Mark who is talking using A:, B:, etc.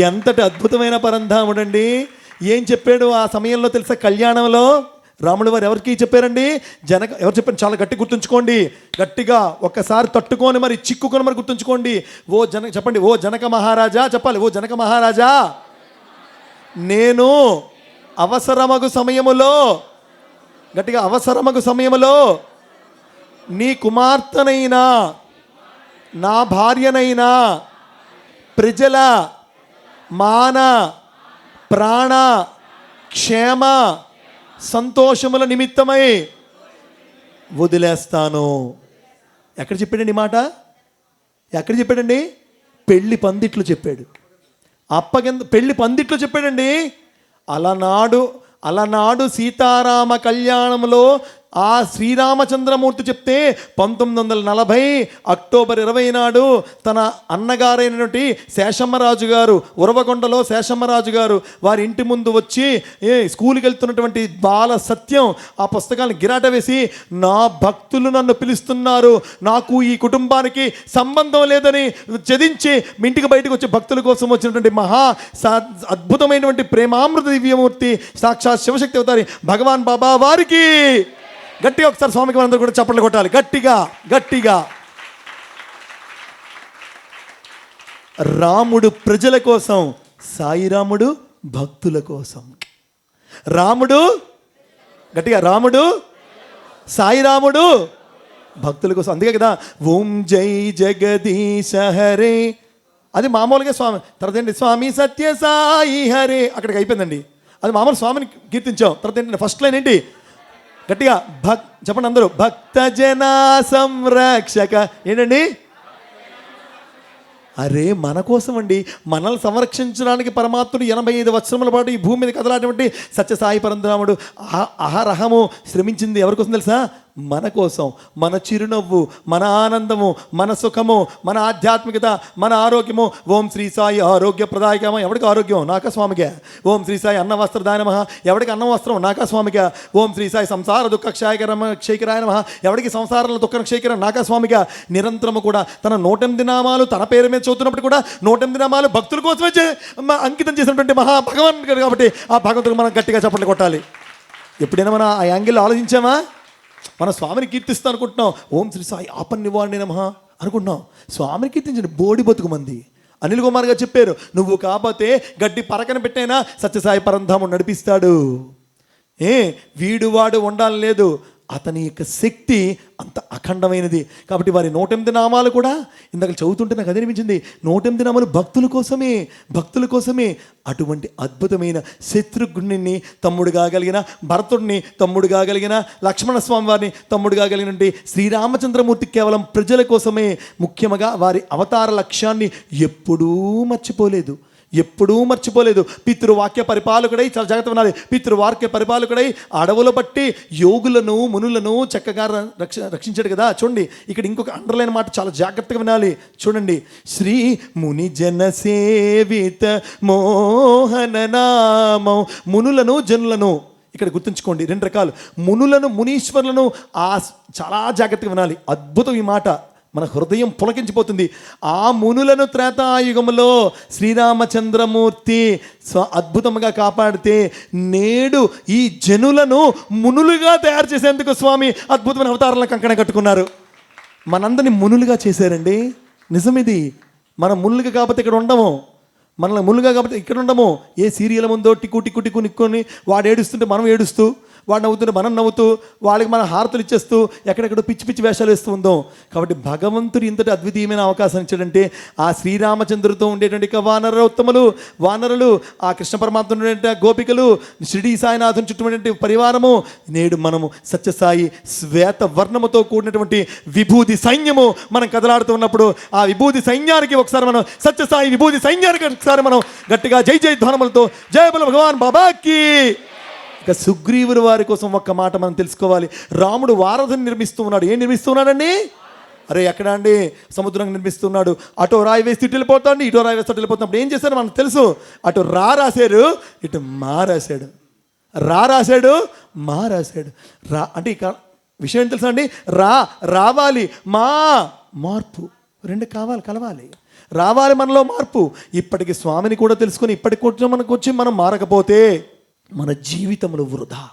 A: ఎంతటి అద్భుతమైన పరంధాముడండి. ఏం చెప్పాడు ఆ సమయంలో తెలుసా? కళ్యాణంలో రాముడు వారు ఎవరికి చెప్పారండి? ఎవరు చెప్పారు? చాలా గట్టి గుర్తుంచుకోండి, గట్టిగా ఒక్కసారి తట్టుకొని మరి చిక్కుకొని మరి గుర్తుంచుకోండి. చెప్పండి, ఓ జనక మహారాజా. చెప్పాలి, ఓ జనక మహారాజా, నేను అవసరమగు సమయములో, గట్టిగా, అవసరమగు సమయములో నీ కుమార్తెనైనా నా భార్యనైనా ప్రజల మాన ప్రాణ క్షేమ సంతోషముల నిమిత్తమై వదిలేస్తాను. ఎక్కడ చెప్పాడండి మాట? ఎక్కడ చెప్పాడండి? పెళ్లి పందిట్లో చెప్పాడు. పెళ్లి పందిట్లో చెప్పాడండి. అలనాడు సీతారామ కళ్యాణంలో ఆ శ్రీరామచంద్రమూర్తి చెప్తే 1940 అక్టోబర్ 20 నాడు తన అన్నగారైనటువంటి శేషమ్మరాజు గారు, ఉరవకొండలో శేషమ్మరాజు గారు వారి ఇంటి ముందు వచ్చి స్కూల్కి వెళ్తున్నటువంటి బాల సత్యం ఆ పుస్తకాన్ని గిరాట వేసి, నా భక్తులు నన్ను పిలుస్తున్నారు, నాకు ఈ కుటుంబానికి సంబంధం లేదని చదించి ఇంటికి బయటకు వచ్చి భక్తుల కోసం వచ్చినటువంటి అద్భుతమైనటువంటి ప్రేమామృత దివ్యమూర్తి సాక్షాత్ శివశక్తి అవతారి భగవాన్ బాబా వారికి గట్టిగా ఒకసారి స్వామికి అందరూ కూడా చప్పట్లు కొట్టాలి, గట్టిగా గట్టిగా. రాముడు ప్రజల కోసం, సాయిరాముడు భక్తుల కోసం. రాముడు గట్టిగా, రాముడు సాయిరాముడు భక్తుల కోసం. అందుకే కదా ఓం జై జగదీశ హరే, అది మామూలుగా స్వామి. తర్వాత ఏంటి? స్వామి సత్య సాయి హరే, అక్కడికి అయిపోయిందండి. అది మామూలు స్వామిని కీర్తించాం. తర్వాత ఏంటంటే ఫస్ట్ లైన్ ఏంటి? గట్టిగా చెప్పండి అందరూ, భక్త జనా సంరక్షక. ఏంటండి? అరే మన కోసం అండి, మనల్ని సంరక్షించడానికి పరమాత్ముడు 85 సంవత్సరముల పాటు ఈ భూమి మీద కదలాటువంటి సత్యసాయి పరంధాముడు అహరహము శ్రమించింది ఎవరి కోసం తెలుసా? మన కోసం. మన చిరునవ్వు, మన ఆనందము, మన సుఖము, మన ఆధ్యాత్మికత, మన ఆరోగ్యము. ఓం శ్రీ సాయి ఆరోగ్య ప్రదాయకమ. ఎవరికి ఆరోగ్యం? నాకా స్వామిగా. ఓం శ్రీ సాయి అన్న వస్త్రదాయ నమః. ఎవరికి అన్నం వస్త్రం? నాకా స్వామిగా. ఓం శ్రీ సాయి సంసార దుఃఖ క్షయకరాయ నమః. ఎవరికి సంసారంలో దుఃఖ క్షయకరం? నాకా స్వామిగా. నిరంతరము కూడా తన 108 నామాలు తన పేరు మీద చదువుతున్నప్పుడు కూడా 108 నామాలు భక్తుల కోసమే అంకితం చేసినటువంటి భగవాన్ కాబట్టి ఆ భగవంతుడికి మనం గట్టిగా చప్పట్లు కొట్టాలి. ఎప్పుడైనా మనం ఆ యాంగిల్లో ఆలోచించామా? మన స్వామిని కీర్తిస్తాం అనుకుంటున్నాం, ఓం శ్రీ సాయి ఆపన్నివాడిని నమః అనుకుంటున్నాం. స్వామిని కీర్తించండి బోడి బతుకు మంది. అనిల్ కుమార్ గారు చెప్పారు, నువ్వు కాకపోతే గడ్డి పరకన పెట్టైనా సత్యసాయి పరంధాముడు నడిపిస్తాడు. వీడు వాడు ఉండాలని లేదు, అతని యొక్క శక్తి అంత అఖండమైనది. కాబట్టి వారి 108 నామాలు కూడా ఇందాక చదువుతుంటే నాకు అది అనిపించింది, 108 నామాలు భక్తుల కోసమే, భక్తుల కోసమే. అటువంటి అద్భుతమైన శత్రుఘ్నుని తమ్ముడు కాగలిగిన, భరతుడిని తమ్ముడు కాగలిగిన, లక్ష్మణస్వామి వారిని తమ్ముడు కాగలిగినటువంటి శ్రీరామచంద్రమూర్తి కేవలం ప్రజల కోసమే, ముఖ్యంగా వారి అవతార లక్ష్యాన్ని ఎప్పుడూ మర్చిపోలేదు. పితృవాక్య పరిపాలకుడై, చాలా జాగ్రత్త వినాలి, పితృవాక్య పరిపాలకుడై అడవుల బట్టి యోగులను మునులను చక్కగా రక్షించాడు కదా. చూడండి ఇక్కడ ఇంకొక అండర్లైన్ మాట చాలా జాగ్రత్తగా వినాలి. చూడండి, శ్రీ ముని జన సేవిత మోహన నామం. మునులను జనులను ఇక్కడ గుర్తుంచుకోండి, 2 రకాలు మునులను మునీశ్వరులను. చాలా జాగ్రత్తగా వినాలి, అద్భుతం ఈ మాట, మన హృదయం పులకించిపోతుంది. ఆ మునులను త్రేతాయుగంలో శ్రీరామచంద్రమూర్తి అద్భుతంగా కాపాడితే, నేడు ఈ జనులను మునులుగా తయారు చేసేందుకు స్వామి అద్భుతమైన అవతారాలను కంకణ కట్టుకున్నారు. మనందరినీ మునులుగా చేశారండి. నిజమిది. మనం మునులుగా కాకపోతే ఇక్కడ ఉండము, మనల్ని మునులుగా కాకపోతే ఇక్కడ ఉండము. ఏ సీరియల్ ముందో టిక్కు టిక్కు టిక్కు నిక్కుని వాడు ఏడుస్తుంటే మనం ఏడుస్తూ, వాడు నవ్వుతుంటే మనం నవ్వుతూ, వాళ్ళకి మనం హారతులు ఇచ్చేస్తూ ఎక్కడెక్కడో పిచ్చి పిచ్చి వేషాలు వేస్తూ ఉందాం. కాబట్టి భగవంతుడు ఇంతటి అద్వితీయమైన అవకాశం ఇచ్చాడంటే, ఆ శ్రీరామచంద్రుడితో ఉండేటువంటి వానరులు, ఆ కృష్ణ పరమాత్మ గోపికలు, షిరిడీ సాయినాథుని చుట్టూ పరివారము, నేడు మనము సత్యసాయి శ్వేత వర్ణముతో కూడినటువంటి విభూతి సైన్యము మనం కదలాడుతూ ఉన్నప్పుడు, ఆ విభూతి సైన్యానికి ఒకసారి మనం, సత్యసాయి విభూతి సైన్యానికి ఒకసారి మనం గట్టిగా జై జై ధ్వనములతో జయ బల భగవాన్ బాబాకి. ఇక సుగ్రీవుని వారి కోసం ఒక్క మాట మనం తెలుసుకోవాలి. రాముడు వారధిని నిర్మిస్తూ ఉన్నాడు. ఏం నిర్మిస్తూ ఉన్నాడండి? అరే ఎక్కడ అండి? సముద్రం నిర్మిస్తున్నాడు. అటు రాయి వేసి ఇటు వెళ్ళిపోతాడు, ఇటు రాయి వేసి అటు వెళ్ళిపోతున్నప్పుడు ఏం చేశారు మనకు తెలుసు. అటు రాశారు, ఇటు రాశాడు. రాశాడు. అంటే ఇక విషయం ఏం తెలుసా అండి? రావాలి, మార్పు 2 కలవాలి. రావాలి మనలో మార్పు. ఇప్పటికి స్వామిని కూడా తెలుసుకొని ఇప్పటికి మనకు వచ్చి మనం మారకపోతే మన జీవితములు వృధా.